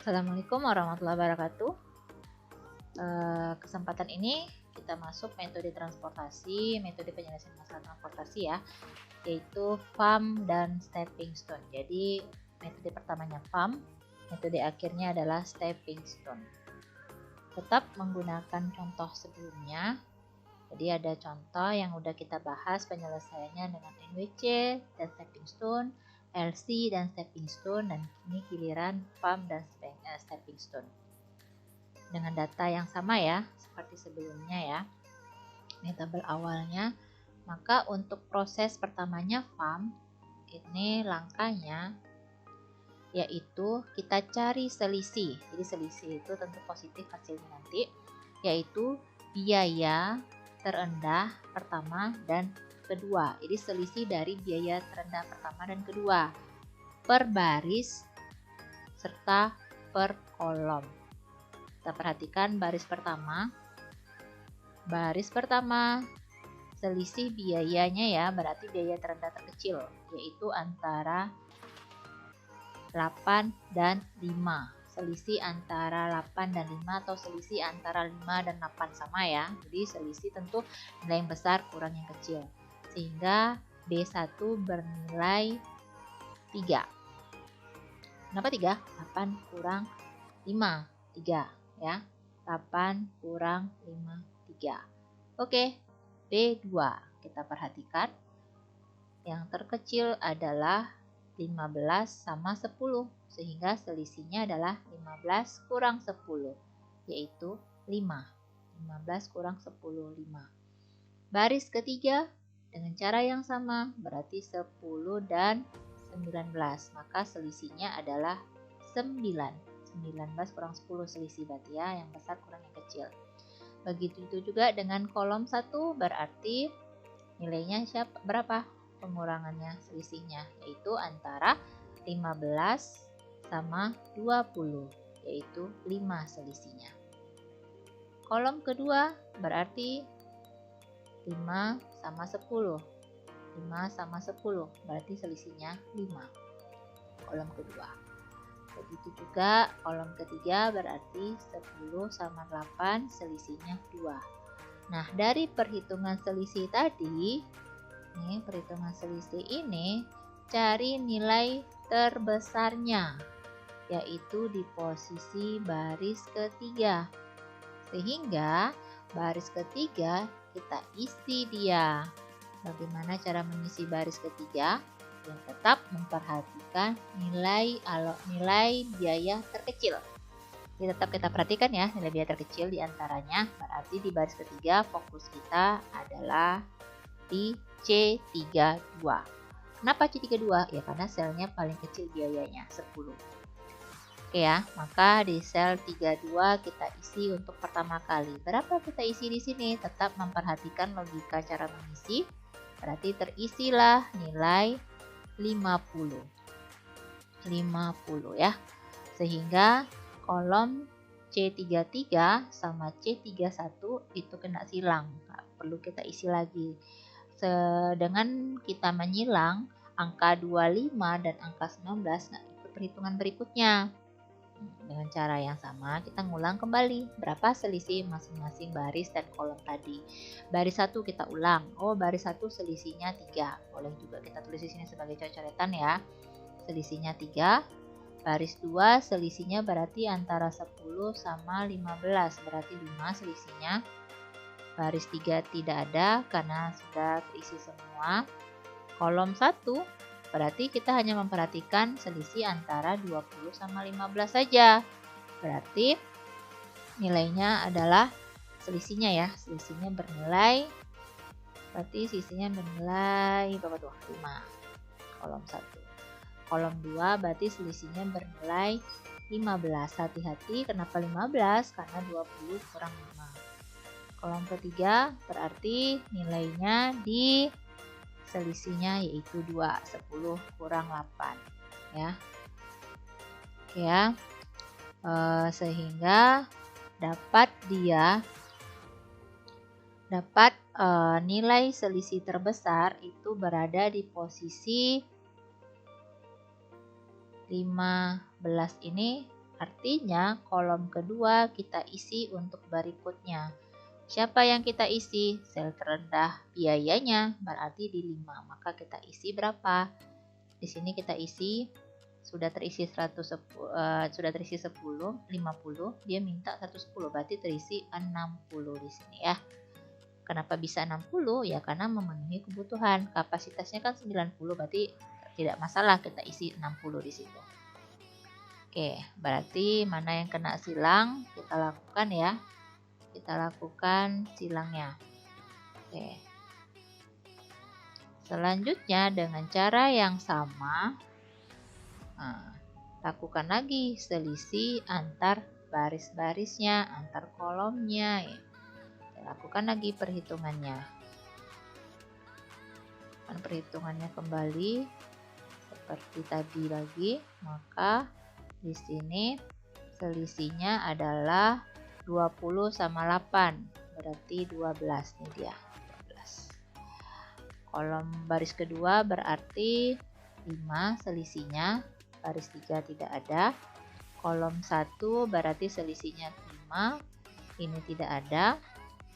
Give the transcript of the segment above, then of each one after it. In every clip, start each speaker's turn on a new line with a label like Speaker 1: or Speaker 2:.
Speaker 1: Assalamualaikum warahmatullahi wabarakatuh. Kesempatan ini kita masuk metode transportasi, metode penyelesaian masalah transportasi ya, yaitu FAM dan stepping stone. Jadi metode pertamanya FAM, metode akhirnya adalah stepping stone. Tetap menggunakan contoh sebelumnya. Jadi ada contoh yang udah kita bahas penyelesaiannya dengan NWC dan stepping stone, LC dan stepping stone, dan ini giliran FAM dan stepping stone. Dengan data yang sama ya, seperti sebelumnya ya. Ini tabel awalnya. Maka untuk proses pertamanya FAM, ini langkahnya yaitu kita cari selisih. Jadi selisih itu tentu positif hasilnya nanti, yaitu biaya terendah pertama dan kedua. Jadi selisih dari biaya terendah pertama dan kedua per baris serta per kolom. Kita perhatikan baris pertama. Baris pertama selisih biayanya ya, berarti biaya terendah terkecil, yaitu antara 8 dan 5. Selisih antara 8 dan 5 atau selisih antara 5 dan 8 sama ya. Jadi selisih tentu nilai yang besar kurang yang kecil. Sehingga B1 bernilai 3. Kenapa 3? 8 kurang 5, 3 ya. 8 kurang 5, 3. Oke, B2 kita perhatikan. Yang terkecil adalah 15 sama 10, sehingga selisihnya adalah 15 kurang 10, yaitu 5. 15 kurang 10, 5. Baris ketiga dengan cara yang sama, berarti 10 dan 19, maka selisihnya adalah 9. 19 kurang 10 selisih berarti ya, yang besar kurang yang kecil. Begitu juga dengan kolom 1, berarti nilainya berapa? Pengurangannya, selisihnya, yaitu antara 15 sama 20, yaitu 5 selisihnya. Kolom kedua berarti 5 sama 10. 5 sama 10 berarti selisihnya 5. Kolom kedua. Begitu juga kolom ketiga berarti 10 sama 8 selisihnya 2. Nah, dari perhitungan selisih tadi, nih perhitungan selisih ini, cari nilai terbesarnya, yaitu di posisi baris ketiga. Sehingga baris ketiga kita isi dia. Bagaimana cara mengisi baris ketiga? Yang tetap memperhatikan nilai biaya terkecil. Jadi tetap kita perhatikan ya nilai biaya terkecil diantaranya. Berarti di baris ketiga fokus kita adalah di C32. Kenapa C32? Ya karena selnya paling kecil biayanya 10. Oke ya, maka di sel 32 kita isi untuk pertama kali. Berapa kita isi di sini? Tetap memperhatikan logika cara mengisi. Berarti terisilah nilai 50. 50 ya. Sehingga kolom C33 sama C31 itu kena silang. Nggak perlu kita isi lagi. Dengan kita menyilang angka 25 dan angka 19 nggak ikut perhitungan berikutnya. Dengan cara yang sama kita ngulang kembali berapa selisih masing-masing baris dan kolom tadi. Baris 1 kita ulang. Oh, baris 1 selisihnya 3. Boleh juga kita tulis di sini sebagai coret-coretan ya. Selisihnya 3. Baris 2 selisihnya berarti antara 10 sama 15, berarti 5 selisihnya. Baris 3 tidak ada karena sudah terisi semua. Kolom 1 berarti kita hanya memperhatikan selisih antara 20 sama 15 saja. Berarti nilainya adalah selisihnya ya. Selisihnya bernilai, berarti selisihnya bernilai berapa tuh? 5. Kolom 1. Kolom 2 berarti selisihnya bernilai 15. Hati-hati kenapa 15? Karena 20 kurang 5. Kolom ketiga berarti nilainya di selisihnya yaitu 2. 10 kurang 8 ya. Oke ya. Sehingga dapat nilai selisih terbesar itu berada di posisi 15 ini Artinya kolom kedua kita isi untuk berikutnya. Siapa yang kita isi? Sel terendah biayanya berarti di 5. Maka kita isi berapa? Di sini kita isi sudah terisi 10, 50, dia minta 110, berarti terisi 60 di sini ya. Kenapa bisa 60? Ya karena memenuhi kebutuhan. Kapasitasnya kan 90, berarti tidak masalah kita isi 60 di situ. Oke, berarti mana yang kena silang kita lakukan ya. Kita lakukan silangnya. Oke. Selanjutnya dengan cara yang sama, lakukan lagi selisih antar baris-barisnya, antar kolomnya. Lakukan lagi perhitungannya. Perhitungannya kembali seperti tadi lagi, maka di sini selisihnya adalah 20 sama 8, berarti 12 nih dia. 12. Kolom baris kedua berarti 5 selisihnya, baris 3 tidak ada. Kolom 1 berarti selisihnya 5, ini tidak ada,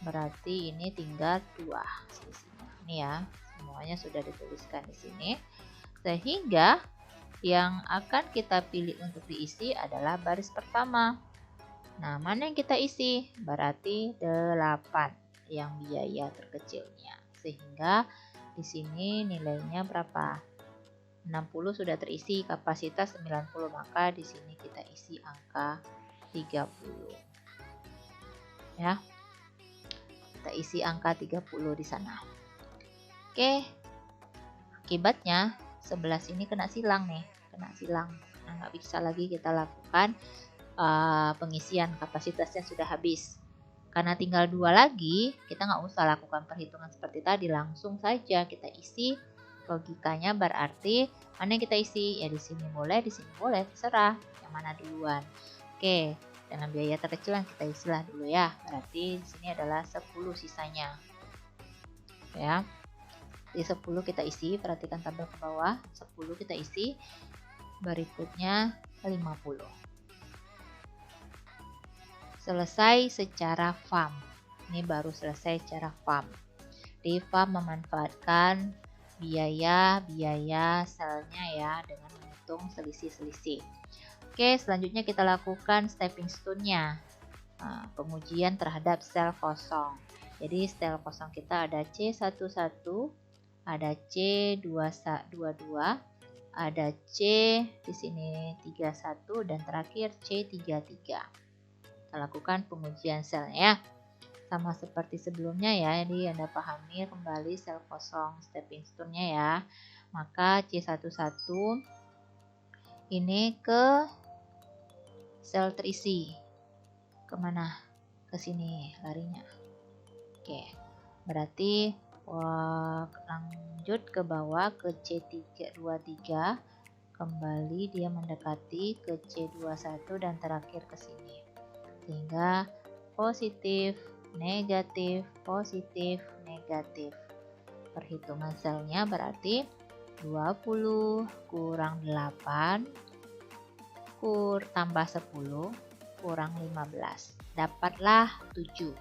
Speaker 1: berarti ini tinggal 2 selisihnya. Ini ya, semuanya sudah dituliskan di sini. Sehingga yang akan kita pilih untuk diisi adalah baris pertama. Nah, mana yang kita isi? Berarti 8 yang biaya terkecilnya. Sehingga di sini nilainya berapa? 60 sudah terisi, kapasitas 90, maka di sini kita isi angka 30. Ya. Kita isi angka 30 di sana. Oke. Akibatnya 11 ini kena silang nih, kena silang. Nah, nggak bisa lagi kita lakukan pengisian, kapasitasnya sudah habis. Karena tinggal 2 lagi, kita nggak usah lakukan perhitungan seperti tadi, langsung saja kita isi. Logikanya berarti mana yang kita isi? Ya di sini boleh, di sini boleh, terserah yang mana duluan. Oke, dengan biaya terkecil yang kita isilah dulu ya. Berarti di sini adalah 10 sisanya. Ya. Di 10 kita isi, perhatikan tabel ke bawah, 10 kita isi. Berikutnya 50. Selesai secara FAM. Ini baru selesai secara FAM. Di FAM memanfaatkan biaya selnya ya dengan menghitung selisih-selisih. Oke, selanjutnya kita lakukan stepping stone-nya. Pengujian terhadap sel kosong. Jadi sel kosong kita ada C11, ada C22, ada C di sini 31 dan terakhir C33. Kita lakukan pengujian selnya ya. Sama seperti sebelumnya ya, jadi Anda pahami kembali sel kosong stepping stone-nya ya. Maka C11 ini ke sel terisi. Kemana? Ke sini larinya. Oke, berarti lanjut ke bawah ke C23, kembali dia mendekati ke C21 dan terakhir ke sini. Sehingga positif, negatif, positif, negatif. Perhitungan selnya berarti 20 kurang 8 tambah 10 kurang 15. Dapatlah 7.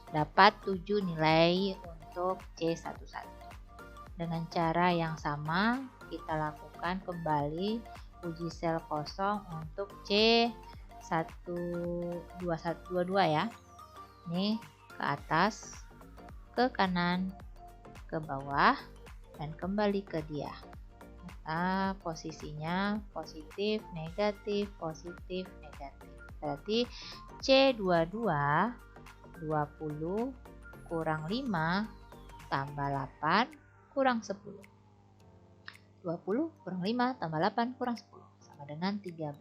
Speaker 1: Dapat 7 nilai untuk C11. Dengan cara yang sama kita lakukan kembali uji sel kosong untuk C1222 ya. Ini ke atas, ke kanan, ke bawah, dan kembali ke dia. Nah, posisinya positif, negatif, positif, negatif. Berarti C22 20 kurang 5 tambah 8 kurang 10. 20 kurang 5 tambah 8 kurang 10 sama dengan 13.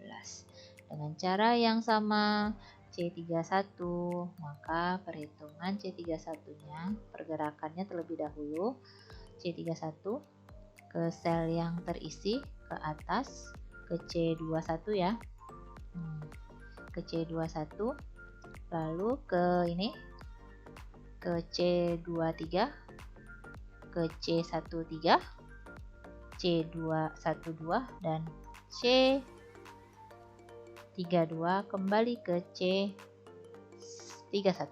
Speaker 1: Dengan cara yang sama C31, maka perhitungan C31-nya, pergerakannya terlebih dahulu. C31 ke sel yang terisi ke atas, ke C21 ya. Ke C21, lalu ke ini, ke C23, ke C13, C212 dan C33 32 kembali ke C31.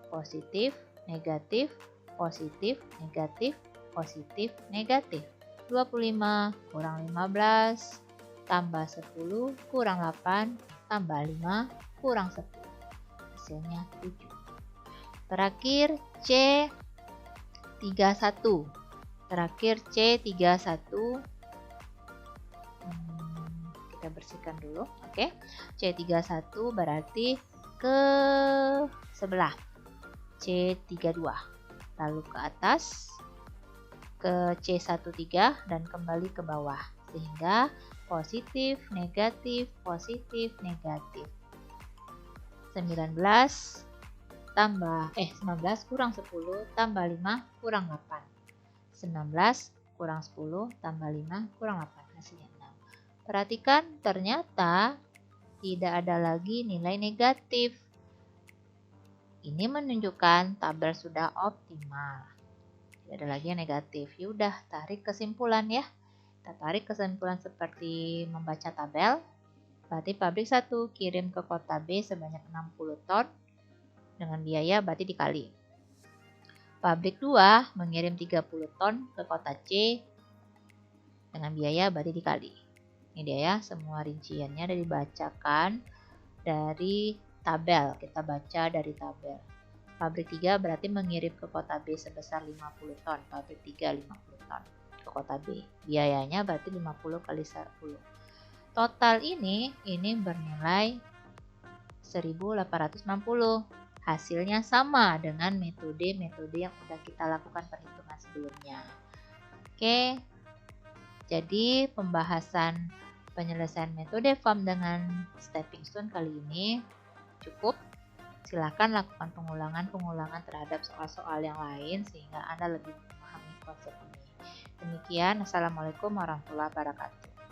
Speaker 1: Positif, negatif, positif, negatif, positif, negatif. 25 kurang 15 tambah 10 kurang 8 tambah 5 kurang 10. Hasilnya 7. Terakhir C31. Terakhir C31. Kita bersihkan dulu. Oke. C31 berarti ke sebelah. C32. Lalu ke atas ke C13 dan kembali ke bawah. Sehingga positif, negatif, positif, negatif. 19 kurang 10 tambah 5 kurang 8. 19 kurang 10 tambah 5 kurang 8. Hasilnya 6. Perhatikan, ternyata tidak ada lagi nilai negatif. Ini menunjukkan tabel sudah optimal. Tidak ada lagi yang negatif. Yaudah, tarik kesimpulan ya. Kita tarik kesimpulan seperti membaca tabel. Berarti pabrik 1 kirim ke kota B sebanyak 60 ton dengan biaya berarti dikali. Pabrik 2 mengirim 30 ton ke kota C dengan biaya berarti dikali. Ini dia ya, semua rinciannya sudah dibacakan dari tabel. Kita baca dari tabel. Pabrik 3 berarti mengirim ke kota B sebesar 50 ton. Pabrik 3 50 ton ke kota B. Biayanya berarti 50 kali 10. Total ini bernilai 1860. Hasilnya sama dengan metode-metode yang sudah kita lakukan perhitungan sebelumnya. Oke. Jadi pembahasan penyelesaian metode FAM dengan stepping stone kali ini cukup. Silakan lakukan pengulangan terhadap soal-soal yang lain sehingga Anda lebih memahami konsep ini. Demikian, Assalamualaikum warahmatullahi wabarakatuh.